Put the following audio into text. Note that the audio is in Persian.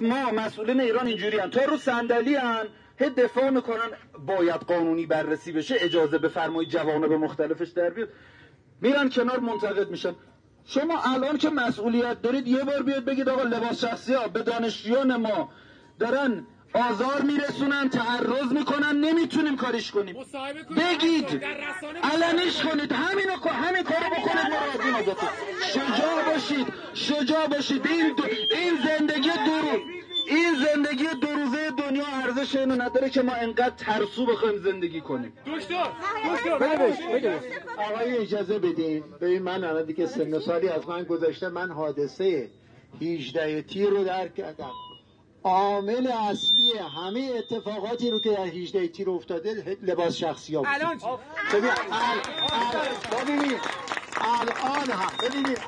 ما مسئولین ایران اینجوری هم تا رو صندلی هم هی دفاع میکنن باید قانونی بررسی بشه، اجازه بفرمایید جوانب مختلفش در بیاد، میرن کنار منتقد میشن. شما الان که مسئولیت دارید یه بار بیاد بگید آقا لباس شخصی ها به دانشجویان ما دارن آزار میرسونن، تعرض میکنن، نمیتونیم کاریش کنیم. بگید، علنیش کنید، همین کارو بکنید، ما راضیم ازتون. شجاع باشید. این زندگی دو روزه دنیا ارزش اینو نداره که ما انقدر ترسو بخوایم زندگی کنیم. دکتر آقای اجازه بدین. ببین من الان دیگه سن سالی از من گذشته، من حادثه 18 تیر رو درک کردم. عامل اصلی همه اتفاقاتی رو که در 18 تیر افتاده لباس شخصی ها بود. ببینید الان هم ببینید